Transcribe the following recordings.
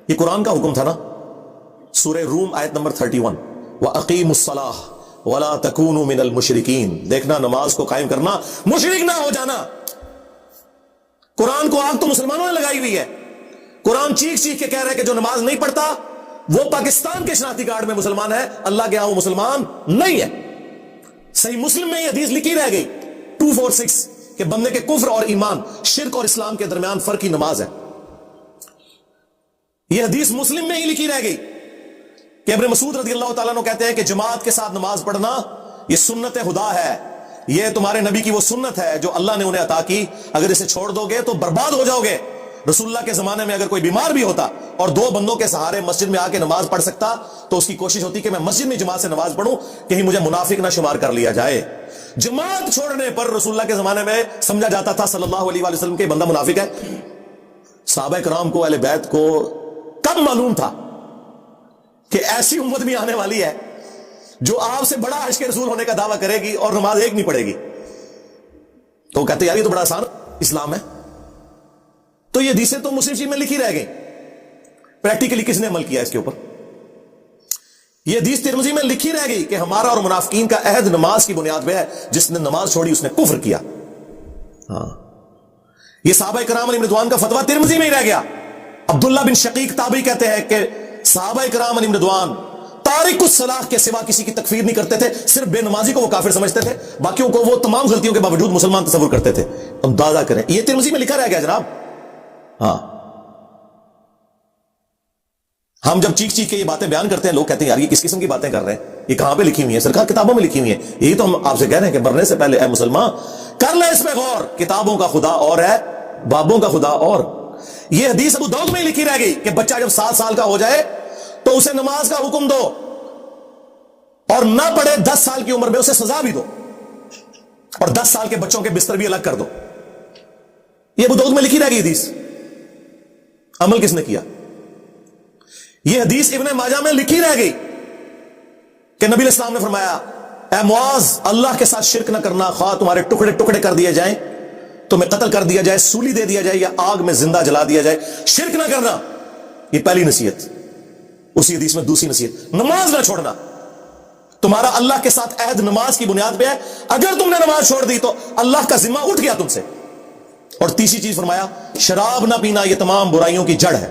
یہ قرآن کا حکم تھا نا. سورہ روم آیت نمبر 31 وَأَقِيمُوا الصَّلَاةَ وَلَا تَكُونُوا مِنَ الْمُشْرِكِينَ. دیکھنا نماز کو قائم کرنا, مشرک نہ ہو جانا. قرآن کو آگ تو مسلمانوں نے لگائی ہوئی ہے. قرآن چیخ چیخ کے کہہ رہا ہے کہ جو نماز نہیں پڑھتا وہ پاکستان کے شناختی کارڈ میں مسلمان ہے, اللہ کے ہاں وہ مسلمان نہیں ہے. صحیح مسلم میں یہ حدیث لکھی رہ گئی 246 کہ بندے کے کفر اور ایمان, شرک اور اسلام کے درمیان فرق ہی نماز ہے. یہ حدیث مسلم میں ہی لکھی رہ گئی کہ ابن مسعود رضی اللہ تعالیٰ عنہ کہتے ہیں کہ جماعت کے ساتھ نماز پڑھنا یہ سنت خدا ہے, یہ تمہارے نبی کی وہ سنت ہے جو اللہ نے انہیں عطا کی, اگر اسے چھوڑ دو گے تو برباد ہو جاؤ گے. رسول اللہ کے زمانے میں اگر کوئی بیمار بھی ہوتا اور 2 بندوں کے سہارے مسجد میں آ کے نماز پڑھ سکتا تو اس کی کوشش ہوتی کہ میں مسجد میں جماعت سے نماز پڑھوں, کہیں مجھے منافق نہ شمار کر لیا جائے. جماعت چھوڑنے پر رسول اللہ کے زمانے میں سمجھا جاتا تھا صلی اللہ علیہ وآلہ وسلم کہ بندہ منافق ہے. صحابہ کرام کو, اہل بیت کو کب معلوم تھا کہ ایسی امت بھی آنے والی ہے جو آپ سے بڑا عشق رسول ہونے کا دعویٰ کرے گی اور نماز ایک نہیں پڑھے گی؟ تو وہ کہتے یار یہ تو بڑا آسان اسلام ہے. تو یہ حدیثیں تو مسلم شریف میں لکھی رہ گئی, پریکٹیکلی کس نے عمل کیا اس کے اوپر؟ یہ حدیث ترمذی میں لکھی رہ گئی کہ ہمارا اور منافقین کا عہد نماز کی بنیاد پہ ہے, جس نے نماز چھوڑی اس نے کفر کیا. ہاں, یہ صحابہ کرام علیہ رضوان کا فتویٰ ترمذی میں ہی رہ گیا. عبداللہ بن شقیق تابعی کہتے ہیں کہ صحابہ کرام علیہ رضوان تارک الصلاۃ کے سوا کسی کی تکفیر نہیں کرتے تھے, صرف بے نمازی کو وہ کافر سمجھتے تھے, باقیوں کو وہ تمام غلطیوں کے باوجود مسلمان تصور کرتے تھے. اندازہ کریں, یہ ترمذی میں لکھا رہ گیا جناب. ہاں, ہم جب چیخ چیخ کے یہ باتیں بیان کرتے ہیں لوگ کہتے ہیں یار یہ کس قسم کی باتیں کر رہے ہیں, یہ کہاں پہ لکھی ہوئی ہیں؟ سرکار کتابوں میں لکھی ہوئی ہیں. یہی تو ہم آپ سے کہہ رہے ہیں کہ مرنے سے پہلے اے مسلمان کر لے اس پہ غور, کتابوں کا خدا اور ہے, بابوں کا خدا اور. یہ حدیث ابو داؤد میں ہی لکھی رہ گئی کہ بچہ جب 7 سال کا ہو جائے تو اسے نماز کا حکم دو, اور نہ پڑھے 10 سال کی عمر میں اسے سزا بھی دو, اور 10 سال کے بچوں کے بستر بھی الگ کر دو. یہ ابو داؤد میں لکھی رہ گئی حدیث. عمل کس نے کیا؟ یہ حدیث ابن ماجہ میں لکھی رہ گئی کہ نبی علیہ السلام نے فرمایا اے معاذ اللہ کے ساتھ شرک نہ کرنا, خواہ تمہارے ٹکڑے ٹکڑے کر دیے جائیں, تمہیں قتل کر دیا جائے, سولی دے دیا جائے, یا آگ میں زندہ جلا دیا جائے, شرک نہ کرنا. یہ پہلی نصیحت. اسی حدیث میں دوسری نصیحت, نماز نہ چھوڑنا. تمہارا اللہ کے ساتھ عہد نماز کی بنیاد پہ ہے, اگر تم نے نماز چھوڑ دی تو اللہ کا ذمہ اٹھ گیا تم سے. اور تیسری چیز فرمایا شراب نہ پینا یہ تمام برائیوں کی جڑ ہے.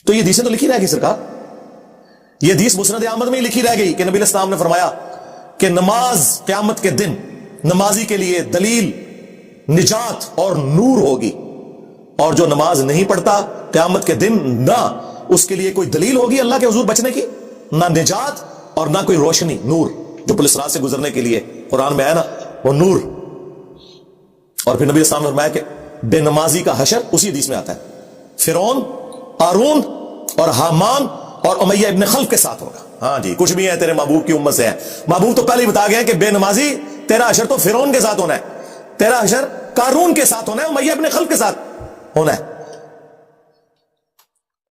تو یہ حدیثیں تو لکھی رہ گئی سرکار. یہ حدیث مسند احمد میں ہی لکھی رہ گئی کہ نبی علیہ السلام نے فرمایا کہ نماز قیامت کے دن نمازی کے لیے دلیل, نجات اور نور ہوگی, اور جو نماز نہیں پڑھتا قیامت کے دن نہ اس کے لیے کوئی دلیل ہوگی اللہ کے حضور بچنے کی, نہ نجات اور نہ کوئی روشنی, نور جو پولیس رات سے گزرنے کے لیے قرآن میں ہے نا وہ نور. اور پھر نبی السلام نے فرمایا کہ بے نمازی کا حشر اسی حدیث میں آتا ہے, فرعون, قارون اور حامان اور امیہ ابن خلف کے ساتھ ہوگا. ہاں جی, کچھ بھی ہے تیرے محبوب کی امت سے ہے. محبوب تو پہلے ہی بتا گئے کہ بے نمازی تیرا حشر تو فرعون کے ساتھ ہونا ہے, تیرا حشر قارون کے ساتھ ہونا ہے, امیہ ابن خلف کے ساتھ ہونا ہے.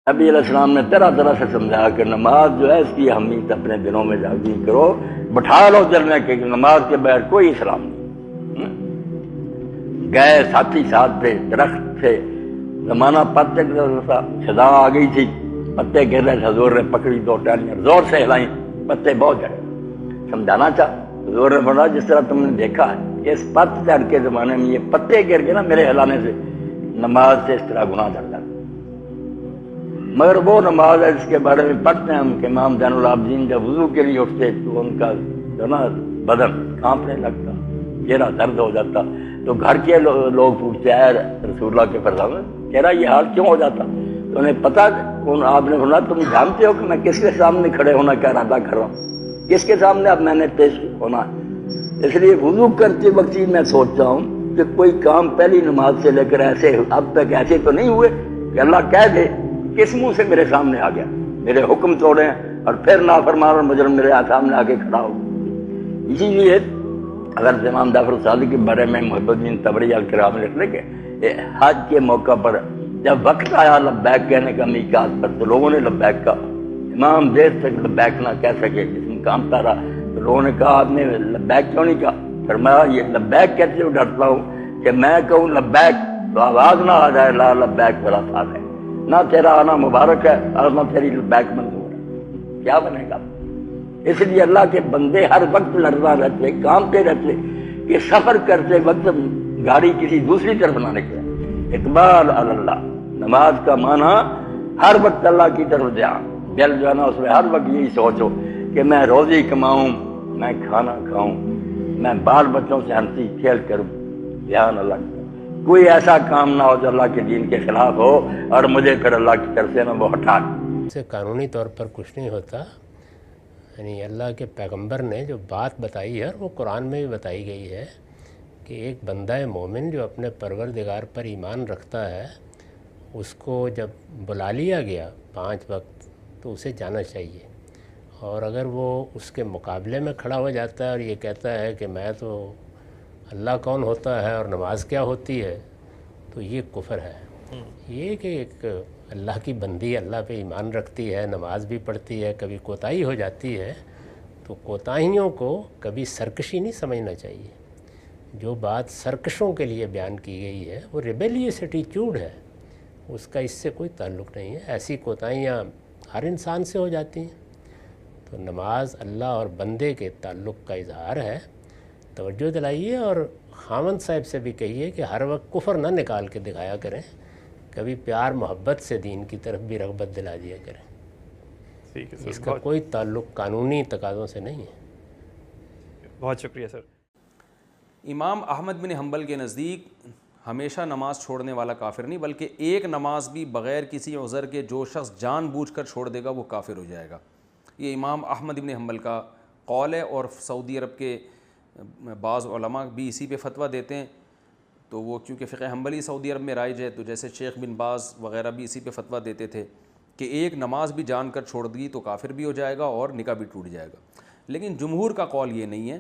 نبی علیہ السلام نے طرح طرح سے سمجھایا کہ نماز جو ہے اس کی اہمیت اپنے دلوں میں جاگی کرو, بٹھا لو دل میں کہ نماز کے بغیر کوئی اسلام نہیں. گئے ساتھی ساتھ تھے, درخت تھے, زمانہ پتے تھا, خزاں آ گئی تھی, پتے گر رہے تھے, حضور نے پکڑی 2 ٹہنیاں زور سے ہلائیں, پتے بہت جڑے. سمجھانا چاہ حضور نے فرمایا جس طرح تم نے دیکھا ہے اس پت چڑھ کے زمانے میں یہ پتے گر گئے نا میرے ہلانے سے, نماز سے اس طرح گناہ چڑھ جاتا. مگر وہ نماز ہے جس کے بارے میں پڑھتے ہیں ہم کہ امام زین العابدین جب وضو کے لیے اٹھتے تو ان کا جو نا بدن کانپنے لگتا, چہرہ درد ہو جاتا. تو گھر کے لوگ پوچھتے ہیں رسول اللہ کے فرزند کہہ رہا یہ حال کیوں ہو جاتا؟ تو انہیں پتا, آپ نے فرمایا تم جانتے ہو کہ میں کس کے سامنے کھڑے ہونا کا ارادہ کر رہا ہوں, کس کے سامنے اب میں نے پیش ہونا ہے. اس لیے وضو کرتے وقت ہی میں سوچتا ہوں کہ کوئی کام پہلی نماز سے لے کر ایسے اب تک ایسے تو نہیں ہوئے کہ اللہ کہہ دے کس منہ سے میرے سامنے آ گیا, میرے حکم توڑے اور پھر نافرمان اور مجرم میرے سامنے آ کے کھڑا ہو. اسی لیے اگر امام جعفر صادق کے بارے میں محب الدین طبری الکرام لکھنے کے حج کے موقع پر جب وقت آیا لبیک کہنے کا میقات پر تو لوگوں نے لبیک کہا, امام دیر تک لبیک نہ کہہ سکے, جسم کامتا رہا. تو لوگوں نے کہا آپ نے لبیک کیوں نہیں کہا؟ فرمایا یہ لبیک کہتے ہوئے ڈرتا ہوں کہ میں کہوں لبیک تو آواز نہ آ جائے لا لبیک ولا صالح, نہ تیرا آنا مبارک ہے اور نہ تیری بیک منظور ہے، کیا بنے گا؟ اس لیے اللہ کے بندے ہر وقت لڑنا رہتے، کامتے رہتے کہ سفر کرتے وقت گاڑی کسی دوسری طرف نہ نکلے۔ اقبال اللہ، نماز کا معنی ہر وقت اللہ کی طرف دھیان، دل جو ہے نا اس میں ہر وقت یہی سوچو کہ میں روزی کماؤں، میں کھانا کھاؤں، میں بال بچوں سے ہنسی کھیل کروں، دھیان اللہ کا۔ کوئی ایسا کام نہ ہو جو اللہ کے دین کے خلاف ہو اور مجھے پھر اللہ کی طرف سے نا وہ ہٹا دے۔ سے قانونی طور پر کچھ نہیں ہوتا، یعنی اللہ کے پیغمبر نے جو بات بتائی ہے اور وہ قرآن میں بھی بتائی گئی ہے کہ ایک بندہ مومن جو اپنے پروردگار پر ایمان رکھتا ہے، اس کو جب بلا لیا گیا 5 وقت تو اسے جانا چاہیے، اور اگر وہ اس کے مقابلے میں کھڑا ہو جاتا ہے اور یہ کہتا ہے کہ میں تو اللہ کون ہوتا ہے اور نماز کیا ہوتی ہے، تو یہ کفر ہے۔ یہ کہ ایک اللہ کی بندی اللہ پہ ایمان رکھتی ہے، نماز بھی پڑھتی ہے، کبھی کوتاہی ہو جاتی ہے تو کوتاہیوں کو کبھی سرکشی نہیں سمجھنا چاہیے۔ جو بات سرکشوں کے لیے بیان کی گئی ہے وہ ریبیلیس ایٹیٹیوڈ ہے، اس کا اس سے کوئی تعلق نہیں ہے۔ ایسی کوتاہیاں ہر انسان سے ہو جاتی ہیں، تو نماز اللہ اور بندے کے تعلق کا اظہار ہے۔ توجہ دلائیے اور خاوند صاحب سے بھی کہیے کہ ہر وقت کفر نہ نکال کے دکھایا کریں، کبھی پیار محبت سے دین کی طرف بھی رغبت دلا دیا کریں۔ ٹھیک ہے سر، اس کا کوئی تعلق قانونی تقاضوں سے نہیں ہے۔ بہت شکریہ سر۔ امام احمد بن حنبل کے نزدیک ہمیشہ نماز چھوڑنے والا کافر نہیں، بلکہ ایک نماز بھی بغیر کسی عذر کے جو شخص جان بوجھ کر چھوڑ دے گا وہ کافر ہو جائے گا۔ یہ امام احمد بن حنبل کا قول ہے، اور سعودی عرب کے بعض علماء بھی اسی پہ فتویٰ دیتے ہیں۔ تو وہ کیونکہ فقہ حنبلی سعودی عرب میں رائج ہے، تو جیسے شیخ بن باز وغیرہ بھی اسی پہ فتویٰ دیتے تھے کہ ایک نماز بھی جان کر چھوڑ دی تو کافر بھی ہو جائے گا اور نکاح بھی ٹوٹ جائے گا۔ لیکن جمہور کا قول یہ نہیں ہے،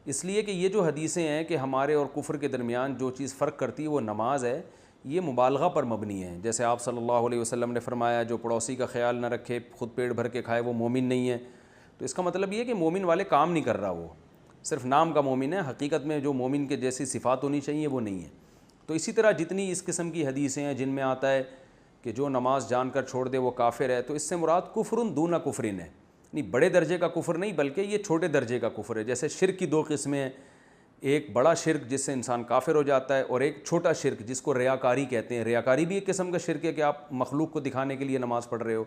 اس لیے کہ یہ جو حدیثیں ہیں کہ ہمارے اور کفر کے درمیان جو چیز فرق کرتی ہے وہ نماز ہے، یہ مبالغہ پر مبنی ہے۔ جیسے آپ صلی اللہ علیہ وسلم نے فرمایا جو پڑوسی کا خیال نہ رکھے، خود پیٹ بھر کے کھائے، وہ مومن نہیں ہے۔ تو اس کا مطلب یہ ہے کہ مومن والے کام نہیں کر رہا، وہ صرف نام کا مومن ہے، حقیقت میں جو مومن کے جیسی صفات ہونی چاہیے وہ نہیں ہے۔ تو اسی طرح جتنی اس قسم کی حدیثیں ہیں جن میں آتا ہے کہ جو نماز جان کر چھوڑ دے وہ کافر ہے، تو اس سے مراد کفر دون کفر ہے، نہیں بڑے درجے کا کفر نہیں بلکہ یہ چھوٹے درجے کا کفر ہے۔ جیسے شرک کی 2 قسمیں ہیں، ایک بڑا شرک جس سے انسان کافر ہو جاتا ہے، اور ایک چھوٹا شرک جس کو ریاکاری کہتے ہیں۔ ریاکاری بھی ایک قسم کا شرک ہے کہ آپ مخلوق کو دکھانے کے لیے نماز پڑھ رہے ہو،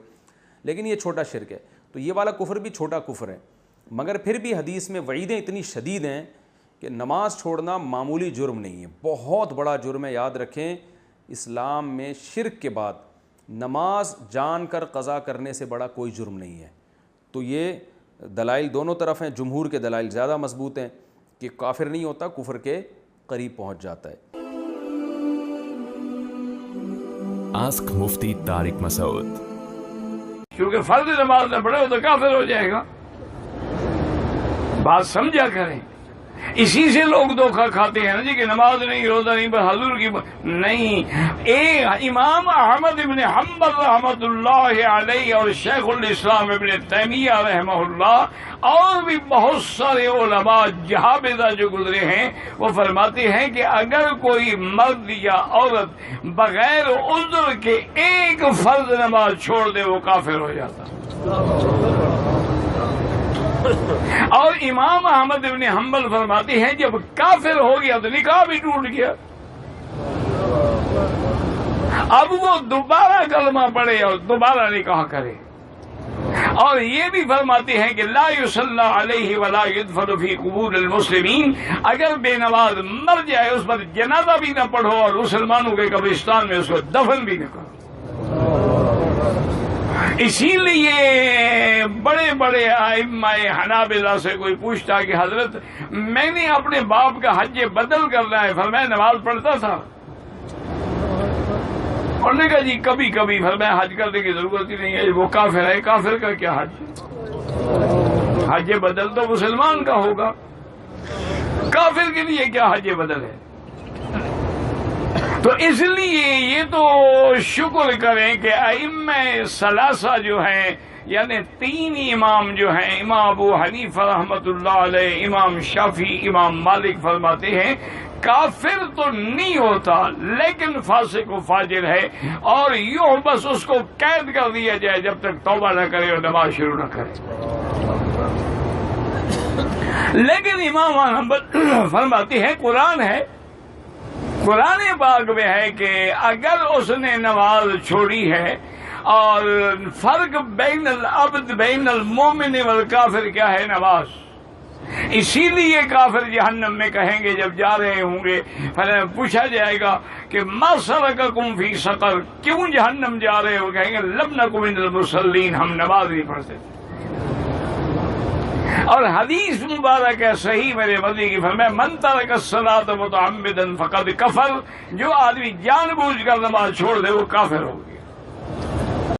لیکن یہ چھوٹا شرک ہے۔ تو یہ والا کفر بھی چھوٹا کفر ہے، مگر پھر بھی حدیث میں وعیدیں اتنی شدید ہیں کہ نماز چھوڑنا معمولی جرم نہیں ہے، بہت بڑا جرم ہے۔ یاد رکھیں اسلام میں شرک کے بعد نماز جان کر قضا کرنے سے بڑا کوئی جرم نہیں ہے۔ تو یہ دلائل دونوں طرف ہیں، جمہور کے دلائل زیادہ مضبوط ہیں کہ کافر نہیں ہوتا، کفر کے قریب پہنچ جاتا ہے۔ آسک مفتی طارق مسعود۔ کیونکہ فرض نماز نہ پڑھے تو کافر ہو جائے گا، بات سمجھا کریں۔ اسی سے لوگ دھوکہ کھاتے ہیں نا جی کہ نماز نہیں، روزہ نہیں، بس حضور کی نہیں۔ امام احمد بن حنبل رحمۃ اللہ علیہ اور شیخ الاسلام ابن تیمیہ رحمہ اللہ اور بھی بہت سارے علماء جہابذہ جو گزرے ہیں وہ فرماتے ہیں کہ اگر کوئی مرد یا عورت بغیر عذر کے ایک فرض نماز چھوڑ دے وہ کافر ہو جاتا۔ اور امام احمد بن حنبل فرماتے ہیں جب کافر ہو گیا تو نکاح بھی ٹوٹ گیا، اب وہ دوبارہ کلمہ پڑھے اور دوبارہ نکاح کرے۔ اور یہ بھی فرماتے ہیں کہ لا یصلی علیہ ولا یدفن فی قبور المسلمین، اگر بے نماز مر جائے اس پر جنازہ بھی نہ پڑھو اور مسلمانوں کے قبرستان میں اس کو دفن بھی نہ کرو۔ اسی لیے بڑے بڑے ائمہ حنابلہ سے کوئی پوچھتا کہ حضرت میں نے اپنے باپ کا حج بدل کرنا ہے، فرمایا نماز پڑھتا تھا؟ انہوں نے کہا جی کبھی کبھی، فرمایا حج کرنے کی ضرورت ہی نہیں ہے، وہ کافر ہے، کافر کا کیا حج؟ حج بدل تو مسلمان کا ہوگا، کافر کے لیے کیا حج بدل ہے؟ تو اس لیے یہ تو شکر کریں کہ ائمہ ثلاثہ جو ہیں، یعنی 3 امام جو ہیں، امام ابو حنیفہ رحمۃ اللہ علیہ، امام شافعی، امام مالک، فرماتے ہیں کافر تو نہیں ہوتا لیکن فاسق و فاجر ہے، اور یوں بس اس کو قید کر دیا جائے جب تک توبہ نہ کرے اور نماز شروع نہ کرے۔ لیکن امام حنبل فرماتی ہے قرآن ہے، قرآن پاک میں ہے کہ اگر اس نے نماز چھوڑی ہے، اور فرق بین العبد بین المومن والکافر کیا ہے؟ نماز۔ اسی لیے کافر جہنم میں کہیں گے جب جا رہے ہوں گے، پوچھا جائے گا کہ ما سلککم فی سقر، کیوں جہنم جا رہے ہو؟ کہیں گے لم نک من المصلین، ہم نماز نہیں پڑھتے تھے۔ اور حدیث مبارک ہے صحیح میرے مدی کی، فرمایا من ترک الصلاۃ متعمدا فقد کفر، جو آدمی جان بوجھ کر نماز چھوڑ دے وہ کافر ہو گیا۔